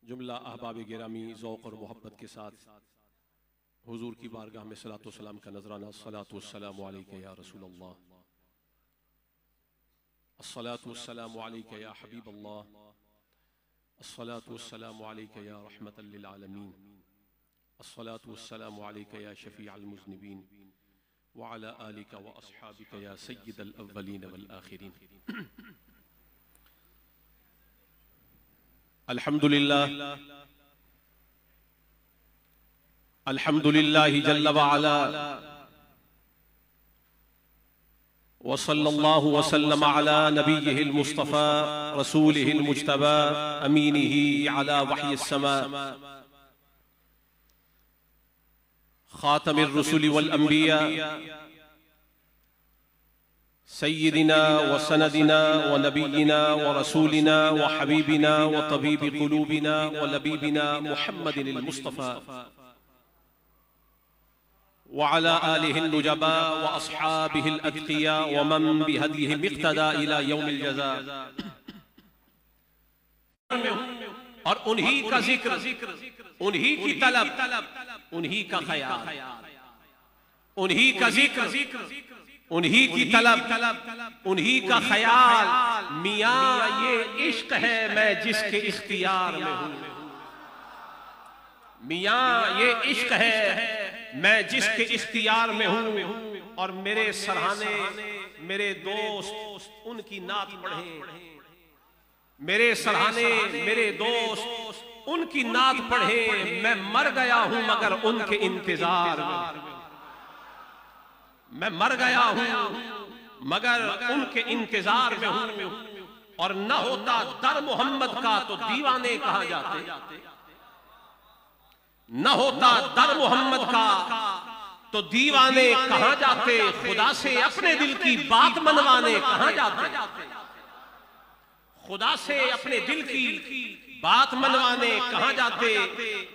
जुमला अहबाब गिरामी ज़ौक़ और मोहब्बत के साथ हुजूर की बारगाह में सलातो सलाम का नजराना। अस्सलातु वस्सलामु अलैका या रसूलल्लाह, अस्सलातु वस्सलामु अलैका या हबीबल्लाह, अस्सलातु वस्सलामु अलैका या रहमतल लिल आलमीन, अस्सलातु वस्सलामु अलैका या शफ़ीअल मुज़निबीन व अला आलिका व अस्हाबिका या सय्यिदल अव्वलीन वल आखिरीन। अल्हम्दुलिल्लाह अल्हम्दुलिल्लाहि जल्ल व अला व सल्लल्लाहु व सल्लम अला नबिय्यिहिल मुस्तफा रसूलिहिल मुज्तबा अमीनिही अला वह्यिस समा खातमिर रुसुलि वल अंबिया सय्यिदिना व सनदिना व नबिय्यिना व रसूलिना व हबीबिना व तबीबि क़ुलूबिना व लबीबिना मुहम्मदिनिल मुस्तफा व अला आलिहिन नुजबा व अस्हाबिहिल अत्क़िया व मन बिहदीहिम इक़्तदा इला यौमिल जज़ा। और उन्हीं का जिक्र, उन्हीं की तलब, उन्हीं का ख्याल, उन्हीं का जिक्र, उन्हीं की तलब, उन्हीं का ख्याल। मियाँ ये इश्क है मैं जिसके इख्तियार में हूँ, मियाँ ये इश्क है मैं जिसके इख्तियार में हूँ। और मेरे सराहने मेरे दोस्त उनकी नात पढ़े, मेरे सराहने मेरे दोस्त उनकी नात पढ़े। मैं मर गया हूं मगर उनके इंतजार में, मैं मर गया हूं मगर उनके इंतजार में हूं। और न होता दर मोहम्मद का तो दीवाने कहा जाते, न होता दर मोहम्मद का तो दीवाने कहां जाते। खुदा से अपने दिल की बात मनवाने कहां जाते, खुदा से अपने दिल की बात मनवाने कहां जाते।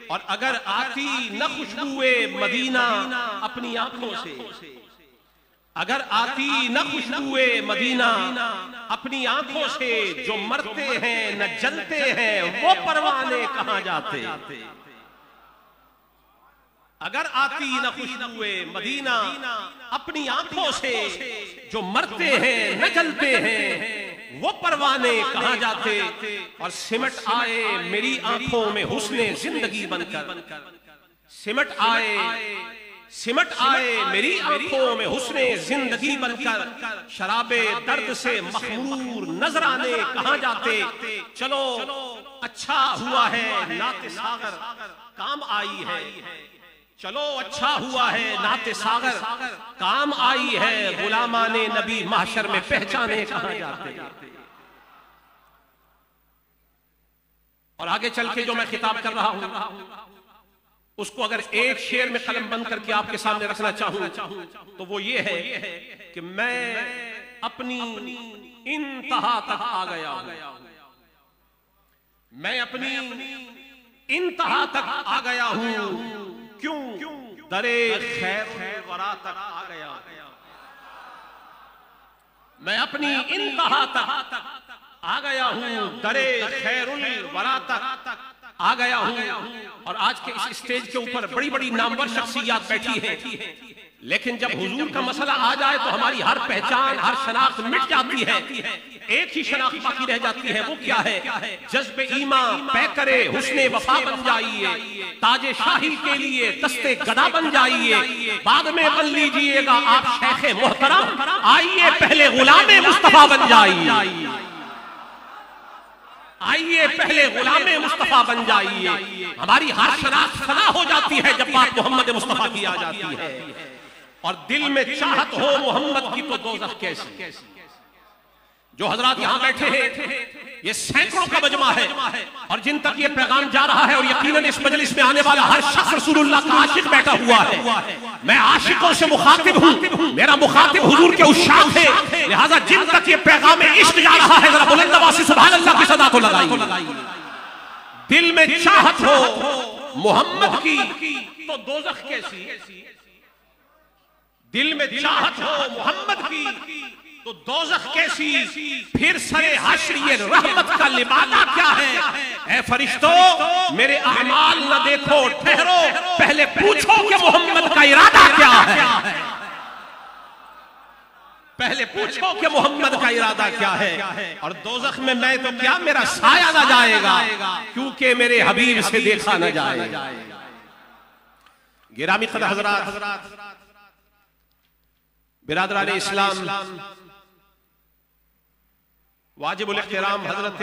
और अगर आती न खुशबुए मदीना अपनी आंखों से, अगर आती न खुशबुए मदीना अपनी आंखों से, जो मरते हैं न जलते हैं वो परवाने कहां जाते। अगर आती न खुशबुए मदीना अपनी आंखों से, जो मरते हैं न जलते हैं वो परवाने कहां जाते। और सिमट आए मेरी आंखों में हुस्ने जिंदगी बनकर, सिमट आए मेरी आंखों में हुस्ने जिंदगी बनकर। शराबे दर्द से मखमूर नजराने कहां जाते। चलो अच्छा हुआ है नाते सागर काम आई है, चलो अच्छा हुआ है नाते सागर काम आई है। गुलामाने नबी महशर में पहचाने कहां जाते। और आगे चल के जो मैं खिताब कर रहा हूं उसको अगर एक शेर में कलम बंद करके आपके सामने रखना चाहूं तो वो ये है कि मैं अपनी इंतहा तक आ गया हूं, मैं अपनी इंतहा तक आ गया हूं। क्यों? दरे खैर वरा तक आ गया, मैं अपनी इंतहा तक आ गया हूं, दरे खैरुल वरा तक आ गया हूं। और आज के इस स्टेज के ऊपर बड़ी बड़ी नामवर शख्सियत बैठी है, लेकिन जब हुजूर का मसला आ जाए तो हमारी हर पहचान हर शनाख्त मिट जाती है। एक ही शनाख्त बाकी रह जाती है, वो क्या है? जज्बे ईमा पै करे हुस्ने वफा बन जाइए, ताजे शाही के लिए दस्ते गदा बन जाइए। बाद में बन लीजिएगा आप शेखे मोहतरम, आइए पहले गुलामे मुस्तफा बन जाइए, आइए पहले गुलामे मुस्तफा बन जाइए। हमारी हर शनाख्त फना हो जाती है जब बात मोहम्मद मुस्तफा की आ जाती है। और दिल में चाहत हो मोहम्मद की तो दोज़ख कैसी। जो हजरात यहाँ बैठे हैं ये सैकड़ों का मजमा है, और जिन तक ये पैगाम जा रहा है और यकीनन इस मजलिस में आने वाला हर शख्स रसूलुल्लाह का आशिक बैठा हुआ है। मैं आशिकों से मुखातिब हूँ, मेरा मुखातिब हुजूर के उशाक है, लिहाजा जिन तक ये पैगाम इश्क जा रहा है जरा बुलंद आवाज़ से सुभान अल्लाह की सदा तो लगाइए। दिल में चाहत हो मोहम्मद की तो दोज़ख कैसी, दिल में चाहत हो मोहम्मद की तो दोज़ख कैसी। फिर सरे हश्र ये रहमत का लिबासा क्या है, ऐ फरिश्तों, मेरे अमाल न देखो, ठहरो, पहले पूछो कि मोहम्मद का इरादा क्या है। पहले पूछो कि मोहम्मद का इरादा क्या है। और दोज़ख में मैं तो क्या, मेरा साया ना जाएगा, क्योंकि मेरे हबीब से देखा न जाएगा। गिरामी क़द्र हज़रात, बिरादरान इस्लाम, वाजिबुल इहतिराम हजरत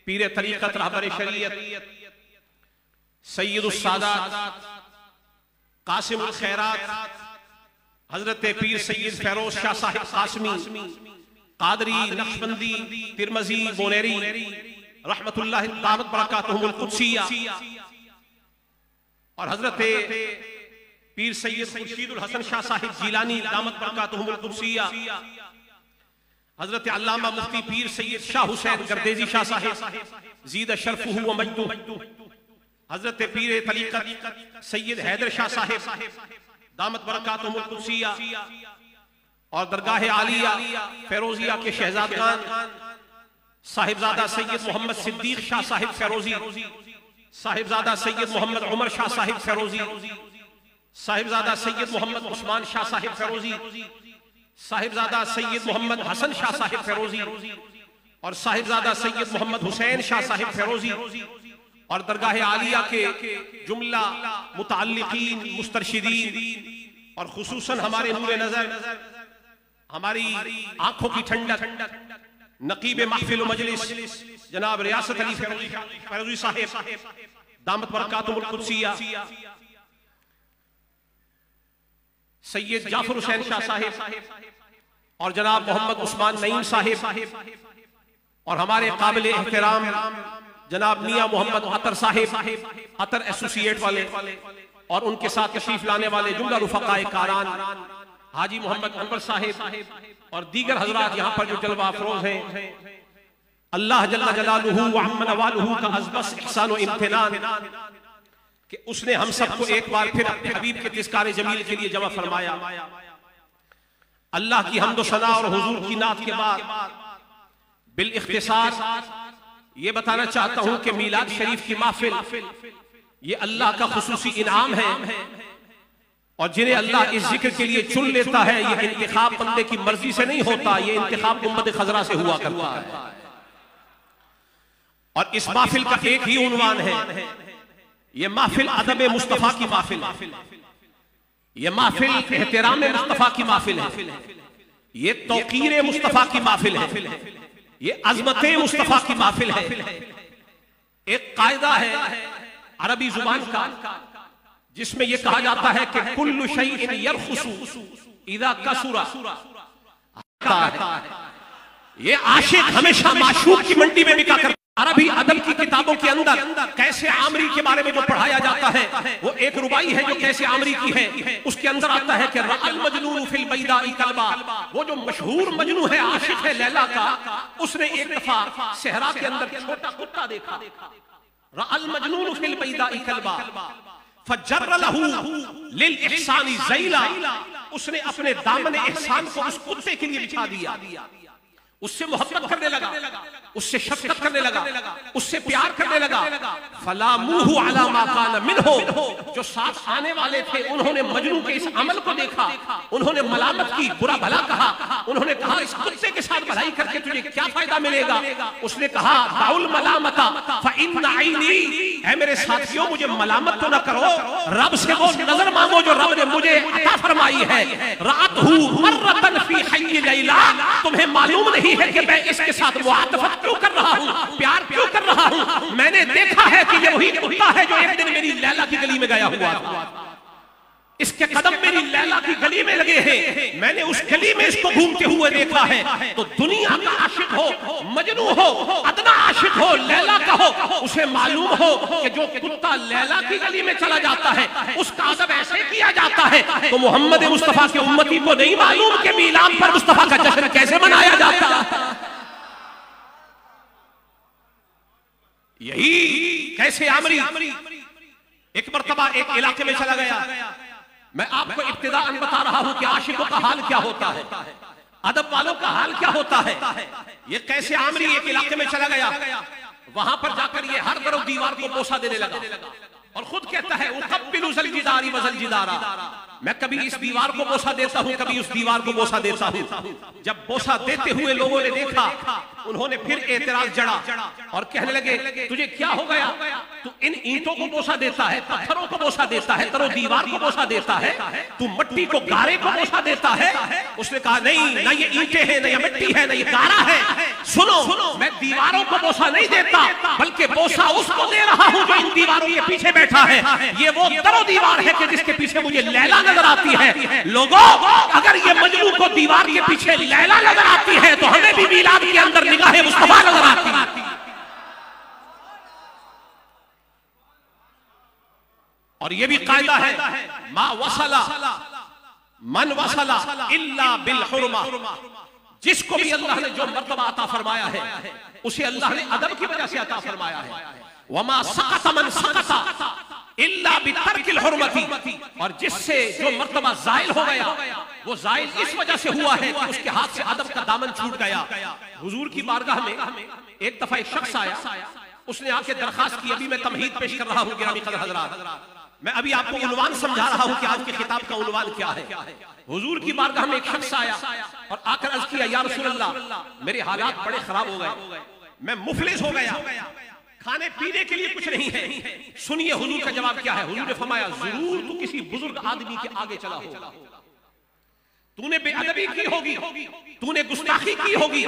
पीर तरीक़त रहबर शरीयत सय्यदुस सादात कासिमुल खैरात हजरत पीर सैयद फैरोज शाह साहिब कासमी कादरी नक्शबंदी तिरमजी बोनेरी रहमतुल्लाह दामत बरकातुहुल कुद्सिया और हजरत पीर सैयद खुर्शीदुल हसन शाह साहिब जीलानी दामत बरकातुहुल कुद्सिया, हजरत अल्लामा मुफ्ती पीर सैयद शाह हुसैन गर्देजी शाह साहिब ज़ीद शरफ़ुहु व मजदुहु, हजरत पीर तरीक़त सैयद हैदर शाह साहिब दामत बरकातुहुल कुद्सिया और दरगाह आलिया फैरोजिया के शहजादगान साहिबजादा सैयद मोहम्मद सिद्दीक शाह साहिब फैरोजी, साहिबजादा सैयद मोहम्मद उमर शाह साहिब फैरोजी, साहिबजादा सैयद मोहम्मद उस्मान शाह साहिब फैरोजी, साहिबजादा सैयद मोहम्मद हसन शाह साहिब फैरोजी और साहिबजादा सैयद मोहम्मद हुसैन शाह साहिब फैरोजी और दरगाह आलिया के जुमला मुताल्लिकीन मुस्तरशिदीन और खुसूसन हमारे नूरे नजर, हमारी आंखों की ठंडक नकीब महफिल मजलिस जनाब रियासत अली फैरोजी साहिब दामत बरकातुहुल कुद्सिया, सैयद जाफर हुसैन शाह साहिब और जनाब मोहम्मद उस्मान नईम साहिब और हमारे काबिल एहतराम जनाब मियां मोहम्मद अतर साहिब, अतर एसोसिएट वाले और उनके साथ तशरीफ लाने वाले जुमला रुफकाए कारान हाजी मोहम्मद अनवर साहिब और दीगर हजरात यहाँ पर जो जलवा अफरोज हैं, अल्लाह जल्ला जलालुहु व अम्मा नवालुहु का अज़बस इहसान व इम्तिनान कि उसने हम सबको एक बार फिर अपने हबीब के तिज़कारे जमील के लिए जमा फरमाया। अल्लाह की हम्द व सना और हुजूर की नात के बाद बिल इख्तिसार ये बताना चाहता हूं कि मीलाद शरीफ की महफिल ये अल्लाह का खुसूसी इनाम है और जिन्हें अल्लाह इस जिक्र के लिए चुन लेता है, ये इंतखाब बंदे की मर्जी से नहीं होता, ये इंतखाब उम्मत खजरा से हुआ करता है। और इस महफिल का एक ही उन्वान है, ये महफिल अदब मुस्तफा की महफिल है, ये महफिल एहतराम मुस्तफा की महफिल है, ये तौकीर मुस्तफा की महफिल है, ये अजमत मुस्तफा की महफिल है। एक कायदा है अरबी जुबान का जिसमें यह कहा जाता है कि कुल्लु शैइन यरखुसु इज़ा कसुरा, ये आशिक हमेशा माशूक की मंडी में बिका करता। अरबी अदब की किताबों के अंदर कैसे आमरी के बारे में जो पढ़ाया जाता है वो एक रुबाई है जो कैसे आमरी की है, उसके अंदर आता है कि रअल मजनून फिल बैदाई कल्बा, वो जो मशहूर मजनू है आशिक है लैला का, उसने एक दफा सहरा के अंदर छोटा कुत्ता देखा। रअल मजनून फिल बैदाई कल्बा फजर्र लहू लिल इहसानी ज़ैला, उसने अपने दामन एहसान को उस कुत्ते के लिए बिछा दिया, उससे मोहब्बत करने लगा, उससे शफकत करने लगा, उससे प्यार करने लगा। फलामुहु अला मा कान मिनहु, जो साथ आने वाले थे उन्होंने मजनू के इस अमल को देखा, उन्होंने मलामत की, बुरा भला कहा, उन्होंने कहा इस कुत्ते के साथ भलाई करके तुझे क्या फायदा मिलेगा। उसने कहा दाउल मलामता फइन्न आईनी, ऐ मेरे साथियों मुझे मलामत तो न करो, रब से वो नजर मांगो जो रब ने मुझे अता फरमाई है। रातहु मर्रतन फी हय्य लैला, तुम्हें मालूम नहीं है कि मैं इसके साथ मुआतफत क्यों कर रहा हूँ, प्यार क्यों कर रहा हूँ। मैंने देखा है कि ये वही कुत्ता है जो एक दिन मेरी लैला की गली में गया हुआ था, इसके कदम मेरी लैला की गली में लगे हैं, मैंने उस गली में इसको घूमते हुए देखा है। तो दुनिया का आशिक हो, मजनू हो, अदना आशिक हो, लैला का हो, उसे मालूम हो कि जो कुत्ता लैला की गली में चला जाता है उसका अदब ऐसे किया जाता है, तो मोहम्मद मुस्तफा के उम्मती को नहीं मालूम कि मीलाद पर मुस्तफा का जश्न कैसे मनाया जाता है। यही कैसे आमरी एक मर्तबा एक इलाके में चला गया। मैं आपको इब्तिदाअन बता रहा हूं कि आशिकों का हाल क्या होता है, अदब वालों का हाल क्या होता है। ये कैसे आमरी एक इलाके में चला गया, वहां पर जाकर ये हर तरफ दीवार को बोसा देने लगा और खुद कहता है उक़ब्बिलु ज़ल जिदारी व ज़ल जिदारा, मैं कभी इस दीवार को बोसा देता हूं, कभी उस दीवार को बोसा देता हूं। जब बोसा देते हुए लोगों ने देखा, उन्होंने फिर एतराज जड़ा और कहने लगे तुझे क्या हो गया, तू इन ईंटों को बोसा देता है, पत्थरों को बोसा देता है, तरो दीवार को बोसा देता है, तू मिट्टी को गारे को बोसा देता है। उसने कहा नहीं, ना ये ईंटें हैं, ना ये मिट्टी है, ना ये गारा है। सुनो, मैं दीवारों को बोसा नहीं देता, बल्कि बोसा उसको दे रहा हूं जो इन दीवारों के पीछे बैठा है। ये वो तरो दीवार है कि जिसके पीछे मुझे लैला नजर आती है। लोगों, अगर ये मजनू को दीवार के पीछे लैला नजर आती है तो हमें भी मीलाद के अंदर निगाहे मुस्तफा नजर आती है। और ये भी कायदा है, मा वसला मन वसला इल्ला बिल हुरमा, जिसको भी अल्लाह ने जो मर्तबा अता फरमाया है उसे अल्लाह ने अदब की वजह से अता फरमाया है। वमा सकत मन सकता इल्ला बितर्किल हुर्मती, और जिससे जो मर्तबा जायल हो गया वो जायल इस वजह से हुआ है कि उसके हाथ से अदब का दामन छूट गया। हुजूर की बारगाह में एक दफा एक शख्स आया, उसने आके दरखास्त की, अभी मैं तमहीद पेश कर रहा हूं गिरामी कदर हजरात, मैं अभी आपको उन्वान समझा रहा हूं कि आज की किताब का उन्वान क्या है। हुजूर की बारगाह में एक शख्स आया और आकर अर्ज किया, या रसूल अल्लाह, मेरे हालात बड़े खराब हो गए, मैं मुफलिस हो गया, खाने पीने के लिए कुछ नहीं है। सुनिए हुजूर का जवाब क्या है। हुजूर ने फरमाया, जरूर तू किसी बुजुर्ग आदमी के आगे चला हो, तूने बेअदबी की होगी, तूने गुस्ताखी की होगी।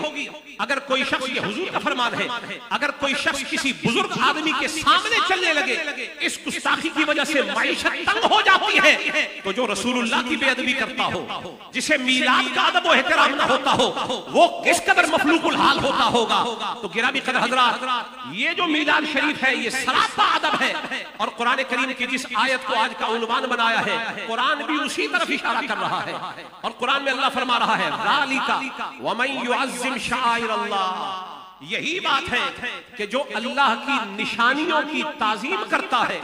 अगर कोई शख्स, ये हुजूर का फरमान है, अगर कोई शख्स किसी बुजुर्ग आदमी के सामने चलने लगे, इस गुस्ताखी की वजह से माइशत तंग हो जाती है, तो जो रसूलुल्लाह की बेअदबी करता हो, जिसे मीलाद का अदब व एहतराम न होता हो, वो किस कदर मफलूकुल हाल होता होगा। तो गिरामी कदर हजरात, ये जो मीलाद शरीफ है ये सरापा अदब है, और कुरान करीम की जिस आयत को आज का उन्वान बनाया है, कुरान भी उसी तरफ इशारा कर रहा है। और कुरान में अल्लाह फरमा रहा है, ज़ालिका वमन युअज़्ज़िम शाआइरल्लाह, यही बात है कि जो अल्लाह की निशानियों की ताजीम करता है,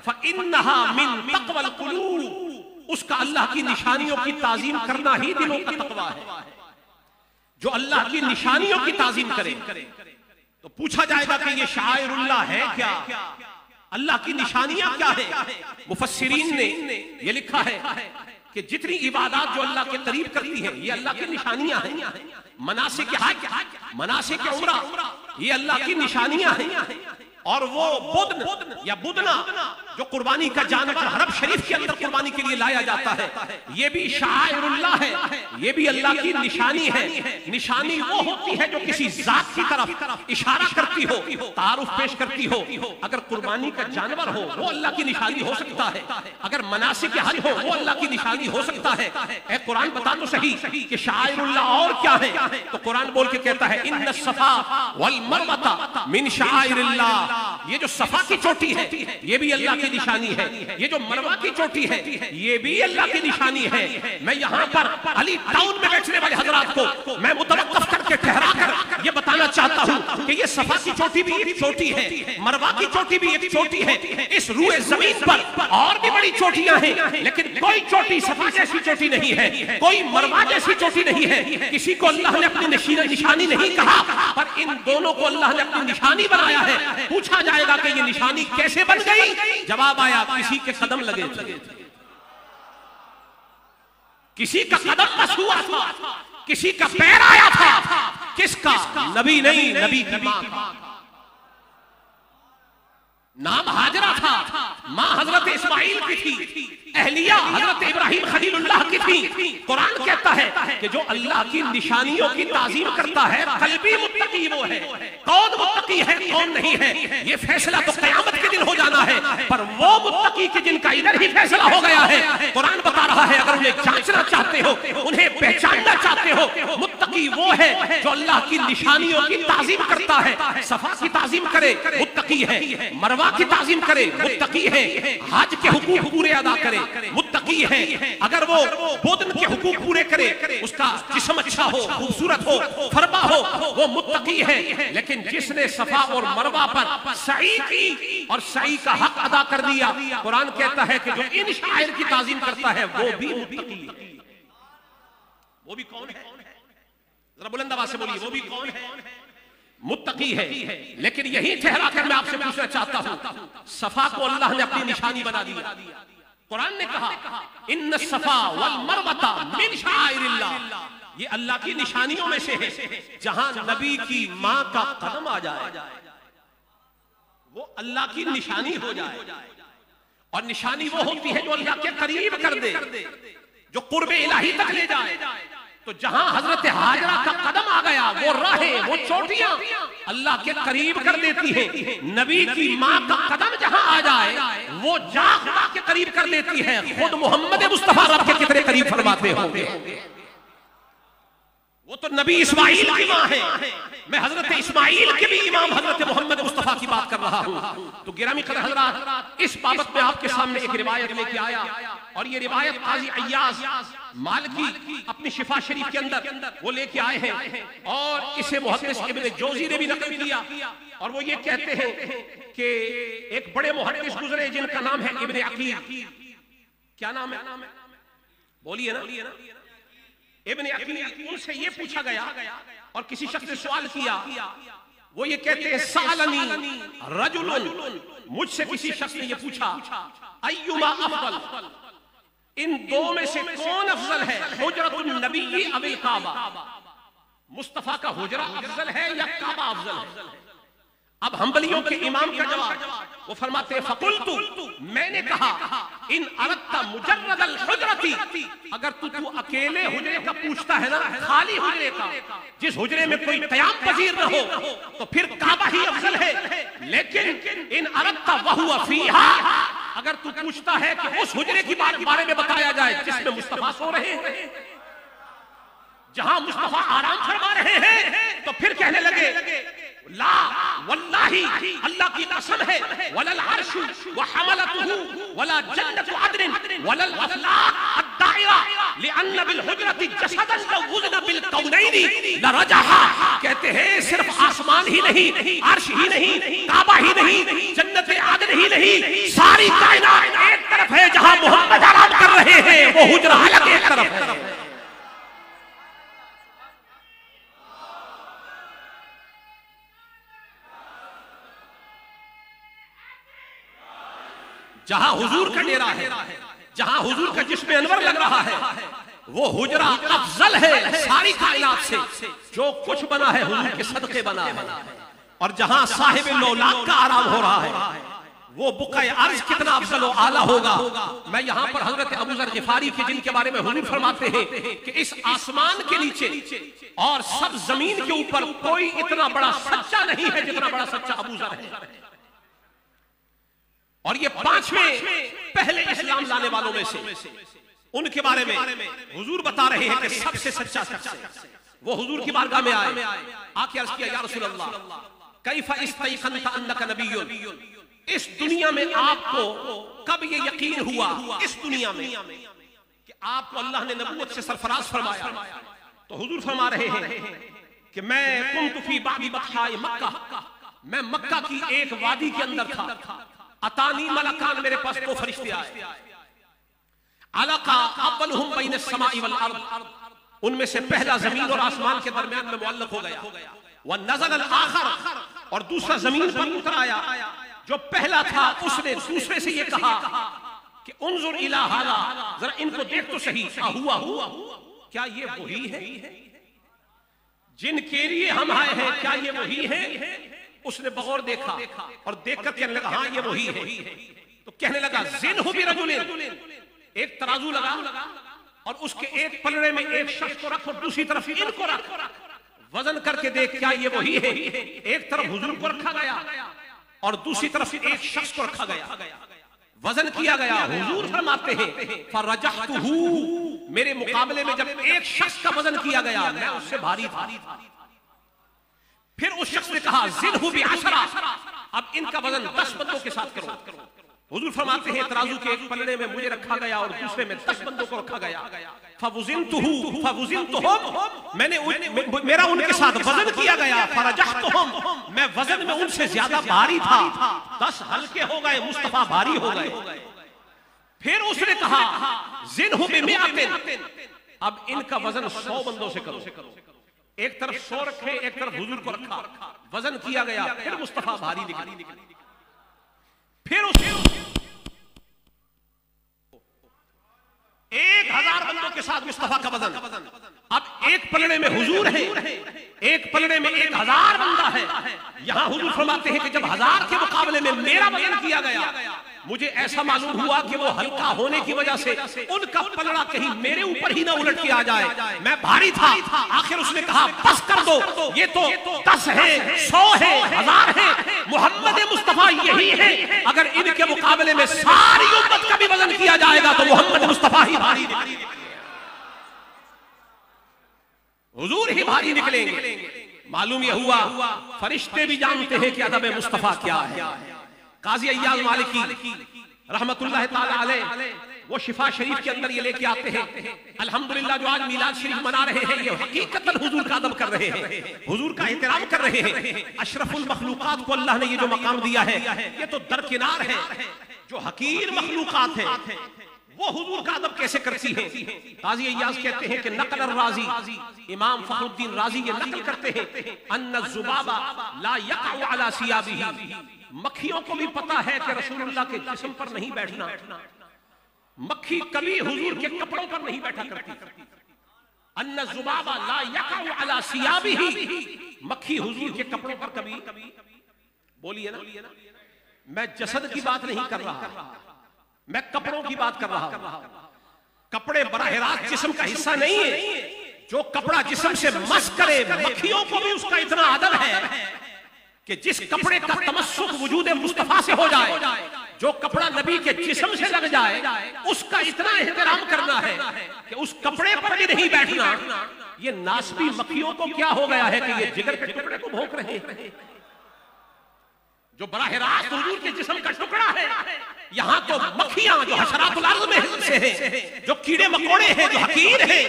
फ़इन्नहा मिन तक़वल क़ुलूब, उसका अल्लाह की निशानियों की ताजीम करना ही दिलों का तक़वा है। जो अल्लाह की निशानियों की ताजीम करे, तो पूछा जाएगा कि ये शाआइरुल्लाह है क्या, अल्लाह की निशानियां क्या है। मुफस्सिरीन ने ये लिखा है कि जितनी इबादत जो अल्लाह के करीब करती हैं ये अल्लाह की निशानियां हैं। मनासिक हज, मनासिक उम्रा, ये अल्लाह की निशानियां हैं। और वो बुद्न या बुदना जो कुर्बानी का जानवर हरम शरीफ के अंदर कुर्बानी के लिए लाया जाता है, ये भी शाइरुल्लाह है, ये भी अल्लाह की निशानी है। निशानी वो होती है जो किसी जात की तरफ इशारा करती हो, तारुफ पेश करती हो। अगर कुर्बानी का जानवर हो वो अल्लाह की निशानी हो सकता है, अगर मनासिक हज हो वो अल्लाह की निशानी हो सकता है। ए कुरान बता तो सही कि शाइरुल्लाह और क्या है। तो कुरान बोल के कहता है, इन्न सफा वल मरवता मिन शाइरिल्लाह, ये जो सफा की चोटी है ये भी अल्लाह की निशानी है, ये जो मरवा की चोटी है ये भी अल्लाह की निशानी है। मैं यहाँ पर अली टाउन में बैठने वाले हजरात को मैं मुतवक्कफ करके ठहरा कर ये बताना चाहता हूँ कि ये सफा की चोटी भी एक चोटी है, मरवा की चोटी भी एक चोटी है। इस रूए जमीन पर और भी बड़ी चोटियां हैं, लेकिन कोई चोटी सफा जैसी चोटी नहीं है, कोई मरवा जैसी चोटी नहीं है। किसी को अल्लाह ने अपनी निशानी नहीं कहा, पर इन दोनों को अल्लाह ने अपनी निशानी बनाया है। पूछा जाएगा कि ये निशानी कैसे बन गई, जवाब आया, किसी के कदम लगे थे, किसी का कदम बस हुआ था, किसी का पैर आया था। किसका? नबी नहीं, नबी की मां का। नाम हाजरा था, मां हजरत इस्माइल की थी, अहलिया हजरत इब्राहिम खलीलुल्लाह की थी। कुरान कहता है कि जो अल्लाह की निशानियों की ताजीम करता है, कल्बी मुत्तकी वो है। कौन मुत्तकी है कौन नहीं है ये फैसला तो क़यामत के दिन हो जाना है, पर वो मुत्तकी के जिनका इधर ही फैसला हो गया है। कुरान बता रहा है, अगर उन्हें जांचना चाहते हो, उन्हें पहचानना चाहते हो, मुत्तकी वो है जो अल्लाह की निशानियों की ताजीम करता है। सफा की ताजीम करे मुत्तकी है, मरवा की ताजीम करे मुत्तकी है, हज के हुकूक पूरे अदा करे मुत्तकी है। अगर वो बुद्न के हुकूक पूरे करे, उसका जिस्म अच्छा हो, खूबसूरत हो, फरमा हो, वो मुत्तकी है। लेकिन जिसने सफा और मरवा पर सई की और सई का हक अदा कर दिया, कुरान कहता है कि जो इन शायर की ताजीम करता है वो भी मुत्तकी है। वो भी कौन है? जरा बुलंद आवाज से बोलिए, वो भी कौन है? मुत्तकी है। लेकिन यही ठहरा कर मैं आपसे पूछना चाहता हूं, सफा को अल्लाह ने अपनी निशानी बना दिया। कुरान ने कहा इन्न सफा वल मरवता मिन शाइरिल्लाह, ये अल्लाह की निशानियों में से है। जहां नबी की मां का कदम आ जाए वो अल्लाह की निशानी हो जाए। और निशानी वो होती है जो अल्लाह के करीब कर दे, जो कुर्बे इलाही तक ले जाए। तो जहां हजरत हाजरा का कदम आ गया, वो राहें, वो चोटियां अल्लाह के करीब कर देती हैं। नबी की मां का कदम जहां आ जाए वो जा खुदा के करीब कर देती है। खुद मोहम्मद मुस्तफा रब के कितने करीब फरमाते होंगे। वो तो नबी इस्माइल की मां है, मैं हजरत इस्माइल के भी इमाम हजरत मोहम्मद मुस्तफा की बात कर रहा हूं। तो गिरामी कदर हजरात, इस बाबत में आपके सामने एक रिवायत लेके आया, और ये रिवायत काजी अय्याज मालिकी अपनी शिफा शरीफ के अंदर वो लेके आए हैं, और इसे मुहद्दिस इब्न जोजी ने भी नकल किया। और वो ये कहते हैं कि एक बड़े मुहद्दिस गुजरे जिनका नाम है इब्न अकील। क्या नाम है? बोलिए ना। इब्न अकील, उनसे ये पूछा गया, और किसी शख्स ने सवाल किया, वो ये कहते हैं सालनी रजुलन, मुझसे किसी शख्स ने ये पूछा अय्युमा अफदल, इन दो में से कौन अफजल है, हुजरतुन नबी अविल काबा, मुस्तफा का हुजरा अफजल है या काबा अफजल है? अब हम्बलियों के इमाम का जवाब, वो फरमाते हैं फकुलतु, मैंने कहा इन अरद्ता मुजर्रदल हुजरती, अगर तू अकेले हुजरे का पूछता है ना, खाली हुजरे का, जिस हुजरे में कोई कयाम पजीर न हो, तो फिर काबा ही अफजल है। लेकिन इन अरद्ता वहुवा फीहा, अगर तू पूछता है कि उस हुजरे की बारे में बताया जाए जिसमें मुस्तफा सो रहे हैं, जहां मुस्तफा आराम फरमा रहे हैं, तो फिर कहने लगे ला वल्लाही, अल्लाह की कसम है, वलल अर्शु व हमलतुहु वला जन्नतु अदन वलल अफलाक अद्दाइरा लिअन्न बिल हुजरति जसदन लौ वुज़ना बिल कौनैनि लरजहा। कहते हैं सिर्फ आसमान ही नहीं, अर्श ही नहीं, काबा ही नहीं, जन्नत अदन ही नहीं, सारी कायनात एक तरफ है जहां मोहम्मद आराम कर रहे हैं, वो हुजरा अलग एक तरफ है। जहां हुजूर का डेरा है, जहां हुजूर का जिस्म अनवर लग रहा है, वो हुजरा अफजल है सारी कायनात से। जो कुछ बना है हुजूर के सदके बना है। और जहां साहिब लौलाक का आराम हो रहा है, वो बुक़ाए अर्ज कितना अफजल व आला होगा। मैं यहां पर हजरत अबू ज़र ग़िफ़ारी के, जिनके बारे में हुजूर फरमाते हैं कि इस आसमान के नीचे और सब जमीन के ऊपर कोई इतना बड़ा सच्चा नहीं है जितना बड़ा सच्चा अबू ज़र है। और ये पांचवें पहले इस्लाम लाने वालों में से, उनके बारे में हुजूर बता रहे हैं कि सबसे सच्चा शख्स वो हुजूर की बारगाह में आए, आके अर्ज किया या रसूल अल्लाह कैफ़ इस्तयक़नत अन्नका नबिय्युन, इस दुनिया में आपको कब ये यकीन हुआ, इस दुनिया में कि आपको अल्लाह ने नबूवत से सरफराज फरमाया? तो हुजूर फरमा रहे हैं कि मैं कुन्तु फी बाबी बतहाए मक्का, मैं मक्का की एक वादी के अंदर था, अतानी मलकान, मेरे पास दो फरिश्ते आए, अलका अव्वलुहुम बैन समाई वल अर्द, उनमें से पहला जमीन और आसमान के दरमियान में मुअल्लक हो गया, व नज़ल अल आखर, और दूसरा जमीन पर उतर आया। जो पहला था उसने दूसरे से ये कहा कि उन्जुर इला हादा, जरा इनको देख तो सही, हुआ क्या ये वही है जिनके लिए हम आए हैं, क्या ये वही है? उसने बगौर देखा और देखकर कहने लगा हाँ ये वही है। तो कहने लगा ज़िनहु बिरजुलिन, एक तराजू लगा और उसके एक पलड़े में एक शख्स को रख और दूसरी तरफ इनको रख, वजन करके देख क्या ये वही है? एक तरफ हुजूर को रखा गया और दूसरी तरफ एक शख्स को रखा गया, वजन किया गया। हुजूर फरमाते हैं फरजहतुहु, मेरे मुकाबले में जब एक शख्स का वजन किया गया मैं उससे भारी था। फिर उस शख्स ने कहा ज़िनहु बिअशरा, अब इनका वजन 10 बंदों के साथ करो। हुजूर फरमाते हैं तराजू के एक पलड़े में मुझे रखा गया और दूसरे में 10 बंदों को रखा गया। फवुज़िनतुहुम, मैंने मेरा उनके साथ वजन किया गया। फरजहतुहुम, मैं वजन में उनसे ज्यादा भारी था, 10 हल्के हो गए, मुस्तफा भारी हो गए। फिर उसने कहा ज़िनहु बिमिअतिन, अब इनका वजन 100 बंदों से करो। एक तरफ सो रखे, एक तरफ हुजूर को रखा, वजन किया गया, फिर मुस्तफा भारी निकला। फिर उस 1000 बंदों के साथ मुस्तफा का वजन। अब एक पलड़े में हुजूर है, एक पलड़े में 1000 बंदा है। यहां हुजूर फरमाते हैं कि जब 1000 के मुकाबले में मेरा वजन किया गया, मुझे ऐसा मालूम हुआ कि वो हल्का होने की वजह से उनका पलड़ा कहीं मेरे ऊपर ही ना उलट के आ जाए। मैं भारी था। आखिर उसने कहा बस कर दो, ये तो 10 है, 100 है, 1000 है, मोहम्मद मुस्तफा यही है। अगर इनके मुकाबले में सारी उम्मत का भी वजन किया जाएगा तो मोहम्मद मुस्तफा ही भारी निकलेंगे, हुजूर ही भारी निकलेंगे। मालूम यह हुआ फरिश्ते भी जानते हैं कि अदब मुस्तफा क्या है। काजी अय्याज मालिकी रहमतुल्लाह ताला अलैह वो शिफा शरीफ के अंदर ये लेके आते हैं। अल्हम्दुलिल्लाह जो आज मिलाद शरीफ मना रहे हैं, ये हकीकतन हुजूर का अदब कर रहे हैं, हुजूर का एहतराम कर रहे हैं। अशरफुल मखलूकात को अल्लाह ने ये जो मकाम दिया है, ये तो दरकिनार है। जो हकीर मखलूकात है वो हुजूर का अदब कैसे करती है। काजी अय्याज कहते हैं कि नकल राजी, इमाम फखरुद्दीन राजी ये नकल करते हैं, अन्ना ज़ुबाबा ला यक़अ अला सियाबिही, मक्खियों को भी पता है कि रसूलुल्लाह के जिस्म पर नहीं बैठना। मक्खी कभी हुजूर के कपड़ों पर नहीं बैठा करती। अन्ना ज़ुबाबा ला यक़अ अला सियाबिही, मक्खी हुजूर के कपड़ों पर कभी, बोलिए ना, मैं जसद की बात नहीं कर रहा, मैं कपड़ों की बात कर रहा हूं। कपड़े बराह रास्त जिस्म का हिस्सा नहीं है। जो कपड़ा जिस्म से मस करे, मक्खियों को भी उसका इतना अदब है कि जिस कपड़े का तमस्सुक वजूद मुस्तफा से हो जाए, जो कपड़ा नबी के जिस्म से लग जाए, उसका इतना एहतराम करना है कि उस कपड़े पर भी नहीं बैठना। ये नासबी मक्खियों को क्या हो गया है कि ये जिगर के टुकड़े को भोंक रहे हैं। जो बराह रास्त हुजूर के जिस्म का टुकड़ा है, यहाँ तो मक्खियां जो हशरातुल अर्ज़ में से हैं, जो कीड़े मकोड़े हैं, जो हकीर हैं,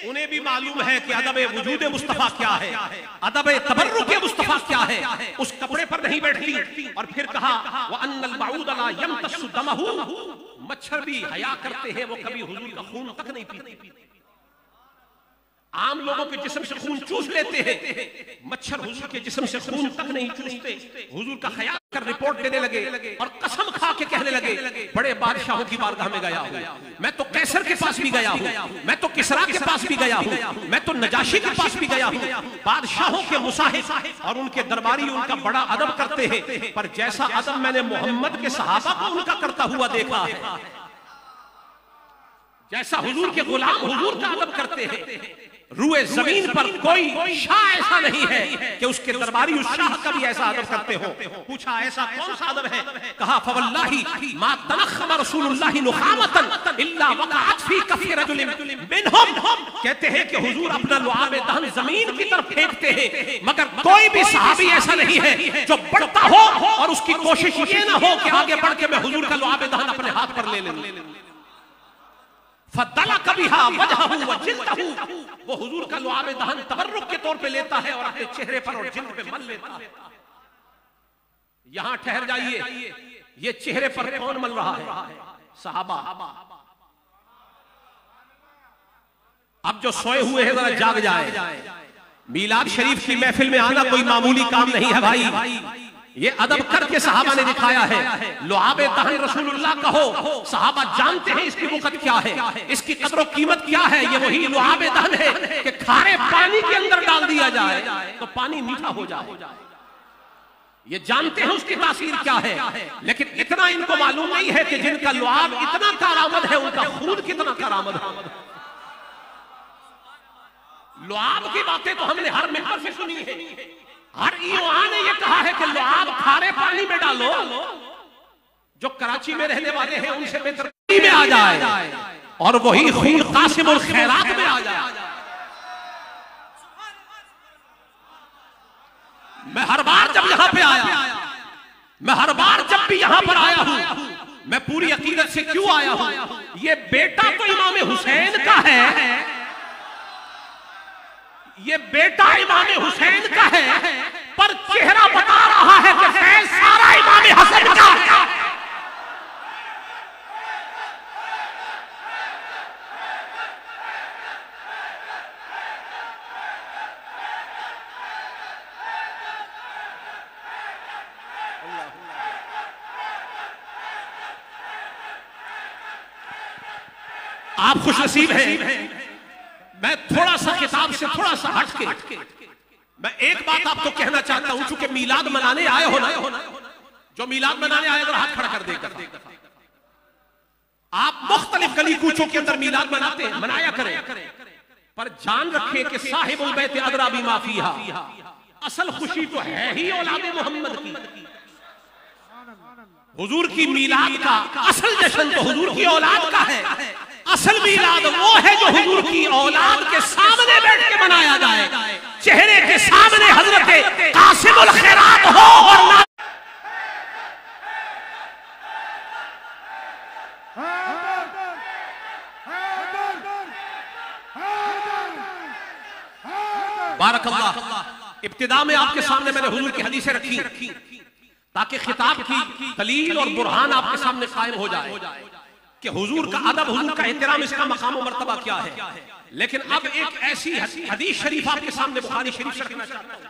उन्हें भी मालूम है कि अदब वजूद मुस्तफा क्या है, अदब तबर्रुक मुस्तफा क्या है। उस कपड़े पर नहीं बैठती। और फिर कहा व अन्नल मऊद ला यमतस्सु दमहु, मच्छर भी हया करते हैं, वो कभी हुजूर का खून तक नहीं पीते। आम लोगों के जिस्म से खून चूस लेते हैं, मच्छर हुजूर के जिस्म से खून तक नहीं चूसते। हुजूर का ख्याल कर रिपोर्ट देने लगे और कसम खा के कहने लगे, बड़े बादशाहों की बारगाह में गया हूं, मैं तो कैसर के पास भी गया हूं, मैं तो किसरा के पास भी गया हूं, मैं तो नजाशी के पास भी गया हूं। बादशाहों के मुसाहिब और उनके दरबारी उनका बड़ा अदब करते हैं, पर जैसा अदब मैंने मोहम्मद के सहाबा को उनका करता हुआ देखा है, जैसा हुजूर के गुलाम हुजूर का अदब करते हैं, रूए जमीन पर कोई शाह ऐसा नहीं है कि उसके दरबारी उस शाह का भी ऐसा अदब करते हो। पूछा ऐसा कौन सा अदब है? कहा फवल्लाही मा तनख्खम रसूलुल्लाह नुखामतन इल्ला वक़अत फी कफ़ी रजुलिन मिनहुम, कहते हैं कि हुजूर अपना लुआब दहन जमीन की तरफ फेंकते हैं, मगर कोई भी सहाबी ऐसा नहीं है जो बढ़ता हो और उसकी कोशिश ये ना हो कि आगे बढ़ के मैं हुजूर का लुआब दहन अपने हाथ पर ले लूं। फदला कबिहा वजहहु व जिल्दहु, वो हुजूर का लुआब दहन तबर्रुक के तौर पे लेता है और अपने चेहरे पर और जिल्द पे मल लेता है। यहां ठहर जाइए, ये चेहरे पर कौन मल रहा है? सहाबा। अब जो सोए हुए हैं जरा जाग जाए। मीलाद शरीफ की महफिल में आना कोई मामूली काम नहीं है भाई, ये अदब करके सहाबा ने दिखाया है। लुआबे दहन रसूलुल्लाह का हो, सहाबा जानते हैं इसकी वक़्त क्या है, इसकी कदर कीमत क्या है। ये वही लुआबे दहन है कि खारे पानी के अंदर डाल दिया जाए तो पानी मीठा हो जाए। ये जानते हैं उसकी तासीर क्या है, लेकिन इतना इनको मालूम नहीं है कि जिनका लुआब इतना कारामद है, उनका खून कितना कारामद है। लुआब की बातें तो हमने हर मिंबर से सुनी है, हर ईमान ने ये कहा है कि लुआब खारे पानी में डालो, जो कराची में रहने वाले हैं उनसे बेहतर में आ जाए और वही खून कासिमुल खैरात में आ जाए। मैं हर बार जब यहां पे आया, मैं हर बार जब भी यहां पर आया हूं, मैं पूरी अकीदत से क्यों आया हूं, ये बेटा तो इमाम हुसैन का है, ये बेटा इमाम हुसैन का है, पर चेहरा बता रहा है कि फैज़ सारा इमाम हसन का है। आप खुशनसीब हैं। मैं थोड़ा सा किताब से थोड़ा सा हट के मैं एक बात आपको कहना चाहता हूं, चूंकि मीलाद मनाने आए हो ना, जो मीलाद मनाने आए अगर हाथ खड़ा कर देगा, आप मुख्तलिफ गली कूचों के अंदर मीलाद मनाते हैं, मनाया करें, पर जान रखें कि साहिबुल बैत अदरा बिमा फीहा, असल खुशी तो है ही औलाद मोहम्मद की। हुजूर की मीलाद का असल जश्न तो हुजूर की औलाद का है। असल मीलाद वो है जो हुजूर की औलाद के सामने बैठ के मनाया जाए, चेहरे के सामने हजरत कासिमुल खैरात हो और ना बारकल्लाह। इब्तिदा में आपके सामने मैंने हुजूर की हदीसें रखी ताकि खिताब की दलील और बुरहान आपके सामने कायम हो जाए कि हुजूर का अदब, हुजूर का एहतराम, इसका मकाम और मर्तबा क्या है। लेकिन अब एक ऐसी हदीस शरीफ आपके सामने बुखारी शरीफ से रखना चाहता हूं,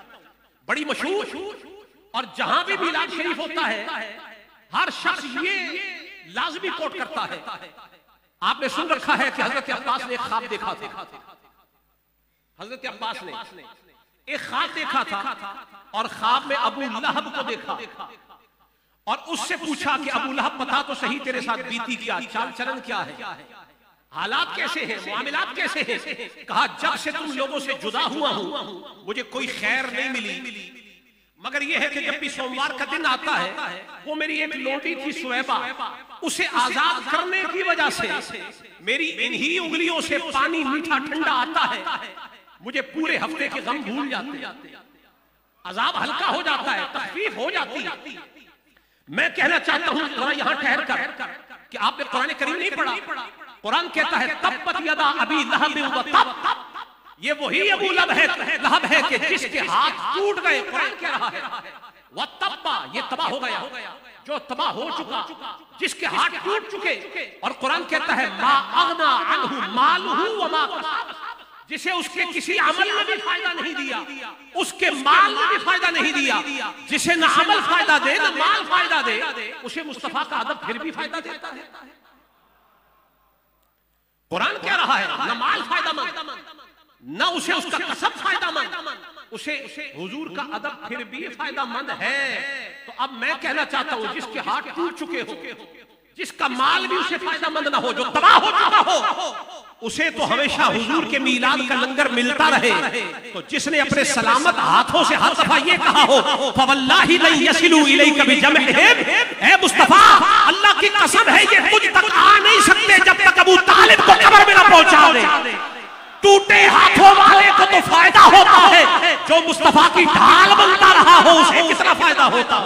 बड़ी मशहूर, और जहां भी मिलाद शरीफ होता है हर शख्स ये लाजमी कोट करता है। आपने सुन रखा है कि हजरत अब्बास ने एक ख्वाब देखा था। हजरत अब्बास ने एक ख्वाब देखा था और ख्वाब में अबू लहब को देखा और उससे पूछा कि अबू लहब बता तो सही, तेरे साथ बीती क्या, चाल चलन क्या है, हालात कैसे हैं, मामलात कैसे हैं। कहा जब से तुम लोगों से जुदा हुआ हूं मुझे कोई खैर नहीं मिली, मगर यह है कि जब भी सोमवार का दिन आता है, वो मेरी एक लोटी थी सुएबा, उसे आजाद करने की वजह से मेरी इन्हीं उंगलियों से पानी मीठा ठंडा आता है, मुझे पूरे हफ्ते के गम भूल जाते हैं, अजाब हल्का हो जाता है, तखफीफ हो जाती है। मैं कहना चाहता हूं जरा यहां ठहर कर कि आपने कुरान करीम नहीं पढ़ा। कुरान कहता है तब्बत यदा अबी लहब व तब, ये वही अबू लहब है कि जिसके हाथ टूट गए। कुरान कह रहा है वह तब्बा, ये तबाह हो गया, जो तबाह हो चुका, जिसके हाथ टूट चुके। और कुरान कहता है मा अगना अन्हु मालुहु व मा कसब, जिसे उसके किसी अमल में भी फायदा नहीं दिया, उसके माल में भी फायदा नहीं दिया। जिसे न अमल फायदा दे न माल फायदा दे, उसे मुस्तफा का अदब फिर भी फायदा देता है। कुरान कह रहा है न माल फायदामंद, न उसे उसका कसब फायदामंद, उसे हुजूर का अदब फिर भी फायदामंद है। तो अब मैं कहना चाहता हूं जिसके हाथ टूट चुके हो, जिसका माल भी उसे फायदामंद ना हो, जो तबाह हो चुका हो, उसे तो हमेशा हुजूर के मीलाद का लंगर मिलता रहे। तो जिसने अपने सलामत हाथों से हर दफा ये कहा हो फवल्लाहि लन यसिलू इलैका बिजमहिम, ए मुस्तफा अल्लाह की कसम है ये तुझ तक आ नहीं सकते जब तक अबू तालिब को कब्र में ना पहुंचा दे। टूटे हाथों वाले को तो फायदा होता है, जो मुस्तफा की ढाल बनता रहा हो उसे कितना फायदा होता।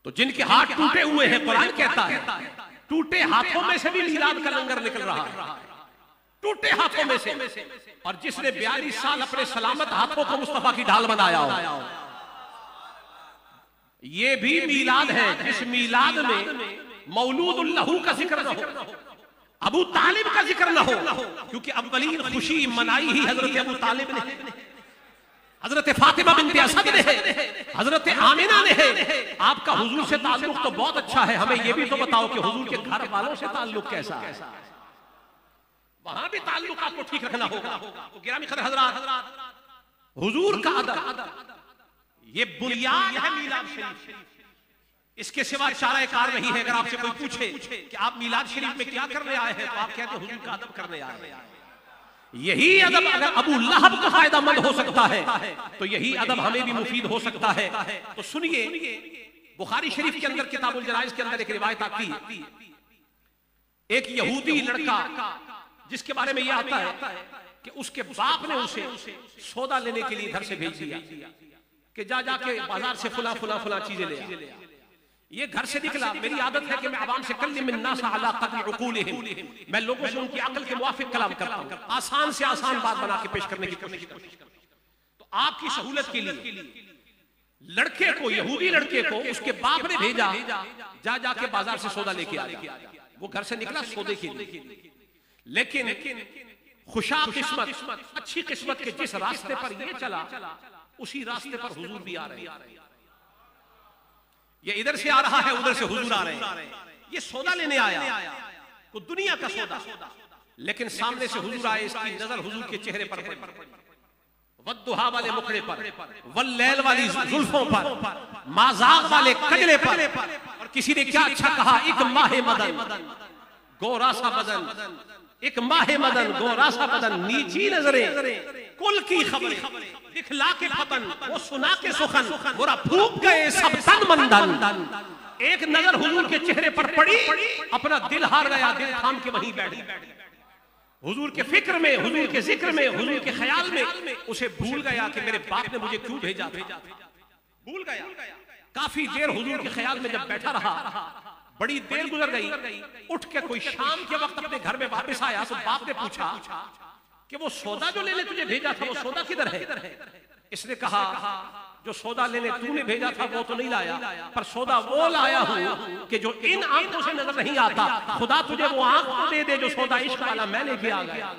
तो जिनके हाथ टूटे हुए हैं, कुरान कहता है टूटे हाथों में से भी मीलाद का लंगर निकल रहा है, टूटे हाथों में से। और जिसने 42 साल अपने सलामत हाथों को मुस्तफा की ढाल बनाया हो, ये भी मीलाद है जिस मीलाद में मौलूदुल्लाहु का जिक्र न हो, अबू तालिब का जिक्र न हो, क्योंकि अव्वलीन खुशी मनाई ही हजरत अबू तालिब ने, हजरत फातिमा बिन्ते असद ने है, हजरत आमिना ने है। आपका हुजूर से ताल्लुक तो बहुत अच्छा है, हमें यह भी तो बताओ कि हुजूर के घर वालों से ताल्लुक कैसा है। वहां भी ताल्लुक आपको ठीक रखना होगा। तो गिरामी कदर हजरात, हुजूर का अदब ये बुनियाद है मीलाद शरीफ। इसके सिवा चारा कार नहीं है। अगर आपसे कोई पूछे कि आप मीलाद शरीफ में क्या करने आए हैं, तो आप कहते हैं हुजूर का अदब करने आए हैं। यही अदब अगर अबू लहब को फायदामंद हो सकता है, तो यही अदब हमें भी मुफीद हो सकता है। तो सुनिए, बुखारी शरीफ के अंदर किताबुल जनाइज के अंदर एक रिवायत आती है, एक यहूदी लड़का जिसके बारे में यह आता है कि उसके बाप ने उसे सौदा लेने के लिए घर से भेज दिया कि जा जाके बाजार से फुला फुला फुला चीजें ले आ। ये घर से निकला। मेरी आदत है कि मैं आवाम से कल्लिमिन नास अला क़द्रि उक़ूलिहिम, मैं लोगों से उनकी अक्ल के मुवाफिक कलाम करता हूं, आसान से आसान बात बना के पेश करने की कोशिश करता हूं। तो आपकी सहूलत के लिए लड़के को, यहूदी लड़के को उसके बाप ने भेजा, जा जाके बाजार से सौदा लेके आया। वो घर से निकला सौदे के लिए, लेकिन खुशा किस्मत, अच्छी किस्मत के जिस रास्ते पर ये चला, उसी रास्ते पर हुजूर भी आ रहे हैं। ये इधर से आ रहा है, उधर से हुजूर आ रहे हैं, ये सौदा लेने आया, को दुनिया का सौदा, लेकिन सामने से हुजूर आए, इसकी नजर हुजूर के चेहरे पर पड़ी, वद्दुहा वाले मुखड़े पर, वल्लैल वाली जुल्फों पर, माज़ाग वाले कजले पर। और किसी ने क्या अच्छा कहा, एक माहे मदन गोरासा बदन, एक माहे मदन गोरासा बदन, नीची नजरें कुल की खबरें, दिखला के फतन वो सुना के सुखन, बुरा फूक गए सब तन मंदन। एक नजर हुजूर के चेहरे पर पड़ी, अपना दिल हार गया, दिल थाम के वहीं बैठ गया। हुजूर के फिक्र में, हुजूर के जिक्र में, हुजूर के ख्याल में उसे भूल गया कि मेरे बाप ने मुझे क्यों भेजा था, भूल गया। काफी देर हुजूर के ख्याल में जब बैठा रहा, बड़ी देर गुजर गई, उठ के कोई शाम के वक्त अपने घर में वापस आया तो बाप ने पूछा कि वो सौदा जो लेने तुझे भेजा था, वो सौदा किधर है? इसने कहा जो सौदा लेने तूने भेजा था वो तो नहीं लाया, पर सौदा वो लाया हूं कि जो इन आंखों से नजर नहीं आता, खुदा तुझे वो आंख दे दे जो सौदा इश्क वाला मैं लेके आ गया,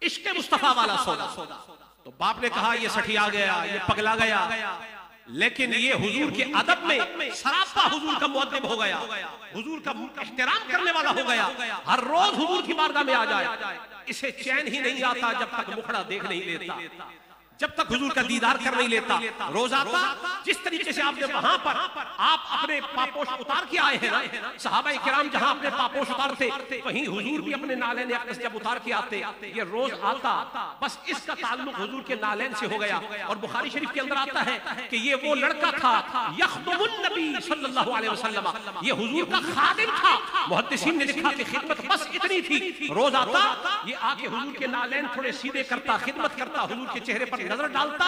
इश्क मुस्तफा वाला सौदा। तो बाप ने कहा ये सठिया गया, ये पगला गया, लेकिन ये हुजूर के अदब में सरापा हुजूर का मुअद्दिब हो गया, हुजूर का एहतराम करने वाला हो गया। हर रोज हुजूर की बारगाह में आ जाए, इसे चैन ही नहीं आता जब तक मुखड़ा देख नहीं लेता, जब तक हुजूर का दीदार कर नहीं लेता। रोज आता, जिस तरीके से आपने वहां पर आप अपने पापोश उतार के आए हैं ना, सहाबाए किराम जहां अपने पापोश उतारते, वहीं हुजूर भी अपने नालैन अक़दस जब उतार के आते, ये रोज आता। बस इसका ताल्लुक हुजूर के नालैन से हो गया। और बुखारी शरीफ के अंदर आता है कि ये वो लड़का था यख़दुमुन नबी सल्लल्लाहु अलैहि वसल्लम, ये हुजूर का खादिम था। मुहद्दिसीन ने लिखा कि खिदमत बस इतनी थी, रोज आता, ये आके हुजूर के नालैन थोड़े सीधे करता, खिदमत करता, हुजूर के चेहरे पर नजर डालता,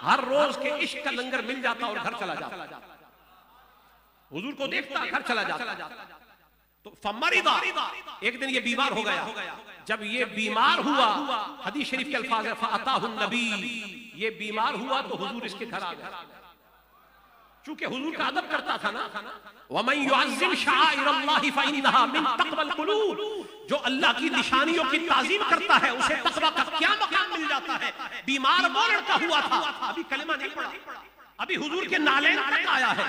हर रोज के इश्क का लंगर मिल जाता और घर चला जाता, हुजूर को देखता, घर चला जाता। तो फमरिदा, एक दिन ये बीमार हो गया। जब ये बीमार हुआ, हदीस शरीफ के अल्फाज है फ़अताहुन नबी, ये बीमार हुआ तो हुजूर इसके घर आ गए। चूंकि हुजूर का अदब करता था ना, वमन युअज़्ज़िम शआइरल्लाहि फ़इन्नहा मिन तक़वल क़ुलूब, जो अल्लाह की निशानियों की ताज़ीम करता है उसे तक़वा का क्या मकाम मिल जाता है। बीमार वो लड़का हुआ था, अभी कलिमा नहीं पढ़ा, अभी हुजूर के नालैन तक आया है,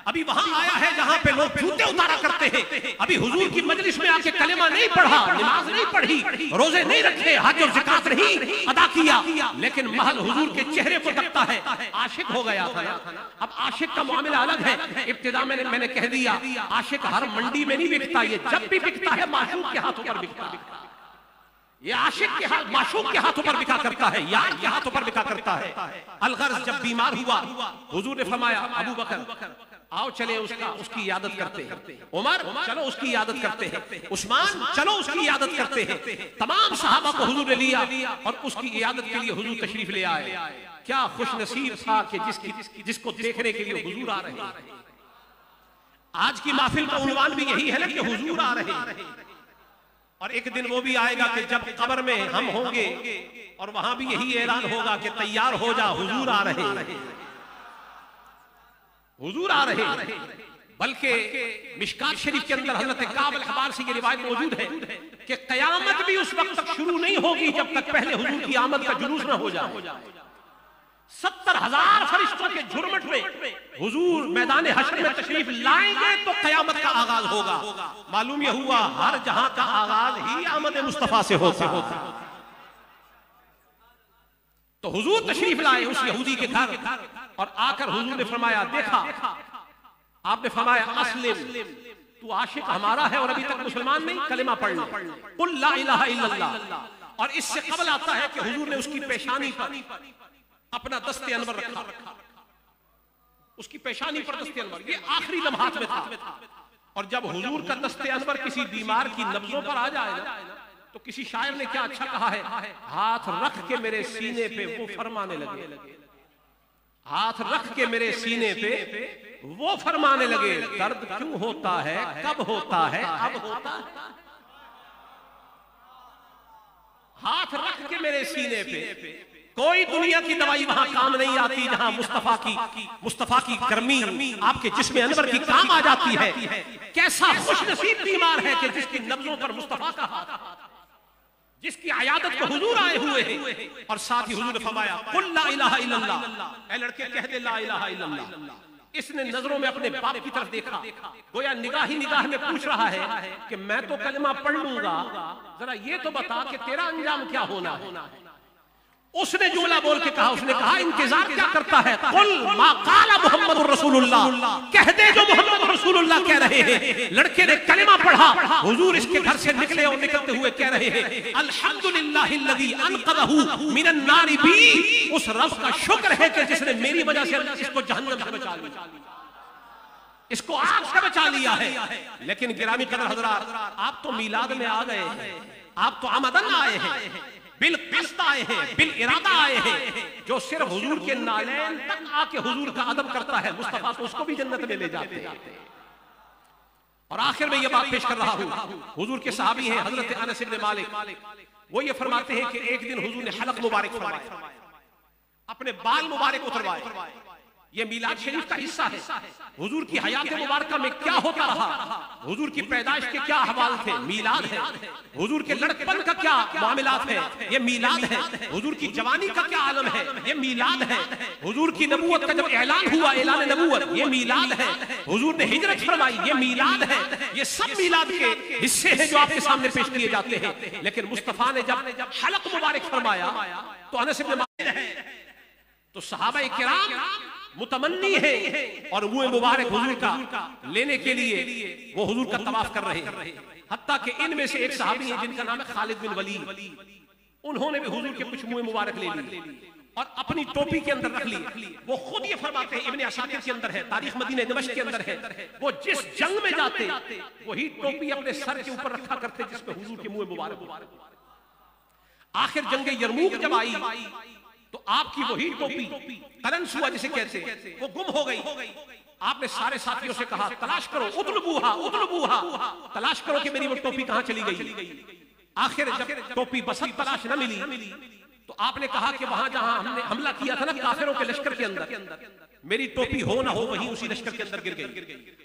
अभी वहां आया है जहां पे लोग जूते उतारा करते हैं, अभी हुजूर की मजलिस में आके कलिमा नहीं पढ़ा, नमाज नहीं पढ़ी, रोजे नहीं रखे, हज और ज़कात नहीं अदा किया, लेकिन महल हुजूर के चेहरे को तकता है, आशिक हो गया था ना। अब आशिक का मामला अलग है। इब्तिदा में मैंने कह दिया, आशिक हर मंडी में नहीं बिकता, ये जब भी बिकता है माशूक के हाथों पर बिकता है। ये आशिक के हाथ, माशूक के हाथों पर बिका करता है, यार के हाथों पर बिका करता है। अलगर्ज जब बीमार हुआ, हुजूर ने फरमाया अबू बकर आओ चले उसकी इयादत करते हैं, उमर चलो उसकी इयादत करते हैं, उस्मान चलो उसकी इयादत करते हैं। तमाम सहाबा को हुजूर ने लिया और उसकी इयादत के लिए हुजूर तशरीफ ले आए। क्या खुश नसीब था कि जिसको देखने के लिए हुजूर आ रहे हैं। आज की महफिल का उन्वान भी यही है ना कि हुजूर आ रहे हैं। और एक दिन वो भी आएगा कि जब कब्र में हम होंगे और वहां भी यही ऐलान होगा कि तैयार हो जा, हुजूर आ रहे हैं, हुजूर आ रहे हैं। बल्कि मिशकात शरीफ के अंदर हजरत काब अल-अहबार से ये रिवायत मौजूद है कि कयामत भी उस वक्त तक शुरू नहीं होगी जब तक पहले हुजूर की आमद का जुलूस न हो जाए। 70,000 फरिश्तों के झुरमुट में हुजूर मैदान हश्र में तशरीफ लाएंगे तो कयामत का आगाज होगा। मालूम यह हुआ हर जहां का आगाज ही आमद मुस्तफा से होता। तो हुजूर तशरीफ लाए उस यहूदी के घर और आकर हुजूर ने फरमाया, देखा आपने फरमाया अस्लिम, तू आशिक हमारा है और अभी तक मुसलमान नहीं, कलिमा पढ़ ले, कुल ला इलाहा इल्लल्लाह। और इससे कबल आता है कि हुजूर ने उसकी पेशानी पर अपना दस्ते अनवर रखा, उसकी पेशानी पर दस्ते अनवर, ये आखिरी लम्हात में था। और जब हुजूर का दस्ते अनवर किसी बीमार की नब्जों पर आ जाए ना, तो किसी शायर ने क्या अच्छा कहा है, हाथ रख के मेरे सीने पे वो फरमाने लगे, हाथ रख के मेरे सीने पे वो फरमाने लगे, दर्द क्यों होता है, कब होता है, अब होता है। हाथ रख के मेरे सीने पे, कोई दुनिया की दवाई वहां काम नहीं आती जहां मुस्तफा की गर्मी आपके जिस्म अनवर की काम आ जाती है। कैसा खुश नसीब बीमार है कि जिसकी नब्जों पर मुस्तफा का हाथ, जिसकी आयादत को हुजूर आए हुए हैं। और साथ ही हुजूर ने फरमाया कुल ला इलाहा इल्लल्लाह, ऐ लड़के कह दे ला इलाहा इल्लल्लाह। इसने नजरों में अपने बाप की तरफ देखा, गोया निगाह ही निगाह में पूछ रहा है कि मैं तो कलमा पढ़ लूंगा, जरा ये तो बता कि तेरा अंजाम क्या होना है। उसने जुमला बोल के कहा, उसने कहा इंतजार क्या करता है, कुल मा काला मुहम्मदुर रसूलुल्लाह, कह दे जो मोहम्मद रसूलुल्लाह कह रहे हैं। लड़के ने कलमा पढ़ा, हुजूर इसके घर से निकले और निकलते हुए कह रहे हैं अल्हम्दुलिल्लाहिल्लज़ी अनक़ज़हु मिनन नारि बी, उस रब का शुक्र है कि जिसने मेरी वजह से इसको जहन्नम से बचा लिया, इसको आग से बचा लिया है। लेकिन गिरामी कदर हज़रात, आप तो मीलाद में आ गए हैं, आप तो आमदन आए हैं, बिल क़िस्त आए हैं, बिल इरादा आए हैं। जो सिर्फ हुजूर के नालैन तक आके हुजूर का अदब करता है, मुस्तफा तो उसको भी जन्नत में ले जाते हैं। और आखिर में ये बात पेश कर रहा हूं, हुजूर के सहाबी हैं हजरत अनस इब्न मालिक, वो ये फरमाते हैं कि एक दिन हुजूर ने हलक मुबारक फरमाया, अपने बाल मुबारक उतरवाए। ये मीलाद शरीफ का हिस्सा है। हुजूर की हयात मुबारक में क्या होता रहा, हुजूर की पैदाइश के क्या अहवाल थे, मीलाद है। हुजूर के लड़कपन का क्या मामलात है, ये मीलाद है। हुजूर की जवानी का क्या आलम है, ये मीलाद है। हुजूर की नबूवत का जब ऐलान हुआ, ऐलान नबूवत, ये मीलाद है। हुजूर ने हिजरत फरमाई, ये मीलाद है। ये सब मीलाद के हिस्से हैं जो आपके सामने पेश किए जाते हैं। लेकिन मुस्तफा ने जब हलक मुबारक फरमाया तो अनस इब्न मालिक है, तो सहाबा किराम मुतमन्नी है और मुंह मुबारक हुजूर का लेने के लिए वो हुजूर का तवाफ कर रहे हैं। हत्ता कि इनमें से एक सहाबी है जिनका नाम है खालिद बिन वलीद, उन्होंने भी हुजूर के कुछ मुंह मुबारक ले ली और अपनी टोपी के अंदर रख ली। वो खुद ये फरमाते हैं, इब्ने असाकिर के अंदर है, तारीख मदीना दिमश्क के अंदर है, वो जिस जंग में जाते वही टोपी अपने सर के ऊपर रखा करते जिसमें हुजूर के मुंह मुबारक। आखिर जंग यरमूक जब आई तो आपकी वही टोपी कलंस हुआ जिसे कहते, वो गुम हो गई। आपने सारे साथियों से कहा तलाश करो, उतलबूहा उतलबूहा, तलाश करो कि मेरी वो टोपी कहां चली गई। आखिर जब टोपी बसत तलाश न मिली तो आपने कहा कि वहां जहां हमने हमला किया था ना काफिरों के लश्कर के अंदर, मेरी टोपी हो ना हो वहीं उसी लश्कर के अंदर गिर गई।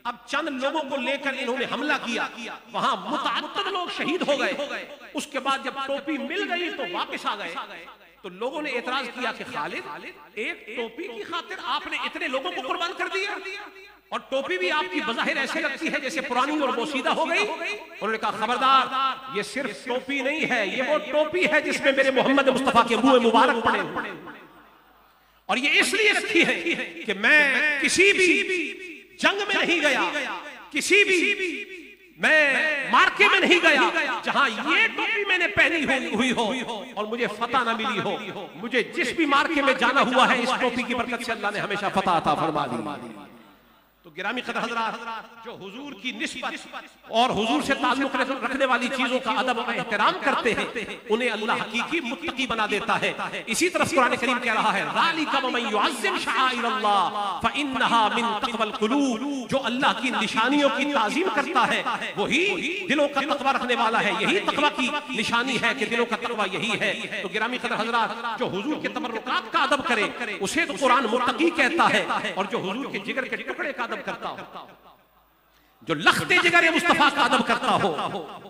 अब चंद लोगों को लेकर इन्होंने हमला किया, वहां मुतअद्दिद लोग शहीद हो गए। उसके बाद जब टोपी मिल गई तो वापस आ गए। तो लोगों ने एतराज किया कि खालिद, एक टोपी की खातिर आपने इतने लोगों को कुर्बान कर दिया और टोपी भी आपकी बज़ाहिर ऐसे लगती है जैसे पुरानी और बोसीदा हो गई। उन्होंने कहा खबरदार, ये सिर्फ टोपी नहीं है, ये वो टोपी है जिसमें मेरे मोहम्मद मुस्तफा के मुंह मुबारक पड़े हुए, और ये इसलिए रखी है कि मैं किसी भी जंग में नहीं गया, किसी भी मैं मार्के में नहीं गया जहां ये टोपी मैंने पहनी हुई हो और मुझे फतह ना मिली हो। मुझे जिस भी मार्के में जाना हुआ है, इस टोपी की बरकत से अल्लाह ने हमेशा फतह अता फरमा दी। तो गिरामी कदर हज़रात, जो हुजूर की निस्बत और हुजूर से ताल्लुक रखने वाली चीजों का अदब और एहतराम करते हैं, उन्हें अल्लाह हकीकी मुत्तकी बना देता है। इसी तरह कुरान करीम कह रहा है ज़ालिका वमन युअज़्ज़िम शआइरल्लाह फइन्नहा मिन तक़वल कुलूब, जो अल्लाह की निशानियों की ताज़ीम करता है वही दिलों का तक़वा रखने वाला है। यही तक़वा की निशानी है कि दिलों का तक़वा यही है। तो गिरामी कदर हज़रात, जो हुजूर के तबर्रुकात का अदब करे उसे तो कुरान मुत्तकी कहता है, और जो हुजूर के जिगर के टुकड़े का करता हो, जो लख्ते जिगर मुस्तफा का अदब करता हो,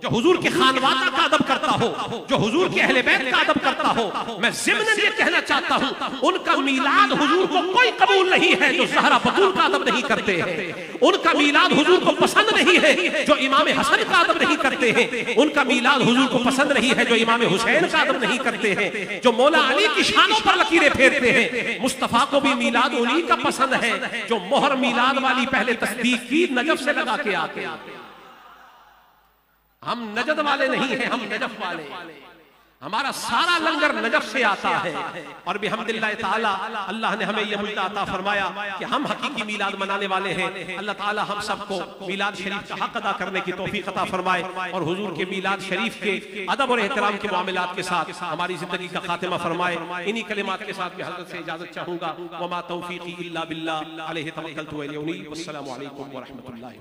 जो हुजूर के खानवादा का अदब करता हो, जो हुजूर के अहले बैत का अदब करता हो, मैं ज़िम्नन ये कहना चाहता हूं उनका मीलाद हुजूर को कोई कबूल नहीं है जो ज़हरा बतूल का अदब नहीं करते हैं। उनका मीलाद हुजूर को पसंद नहीं है जो इमाम हसन का अदब नहीं करते हैं। उनका मीलाद हुजूर को पसंद नहीं है जो इमाम हुसैन का अदब नहीं करते हैं, जो मौला अली की शानों पर लकीरें फेरते हैं। मुस्तफा को भी मीलाद उन्हीं का पसंद है जो मोहर मीलाद वाली पहले तस्दीक की नजफ से लगा के आते। हम नजद वाले नहीं हैं, हम नजफ वाले। हमारा सारा लंगर नजफ से आता है और बिहम्दिल्लाह ताला अल्लाह ने हमें यह मुद्दा अता फरमाया कि हम हकीकी मीलाद मनाने वाले हैं। अल्लाह ताला हम सबको मीलाद शरीफ का हक अदा करने की तौफीक अता फरमाए और हुजूर के मीलाद शरीफ के अदब और एहतराम के मामलात के साथ हमारी जिंदगी का खातिमा फरमाए। इन्हीं कलिमात के साथ मैं हज़रत से इजाजत चाहूंगा। वमा तौफीकी इल्ला बिल्लाह अलैहि तवक्कलतु व इलैहि उनीब। अस्सलामु अलैकुम व रहमतुल्लाहि।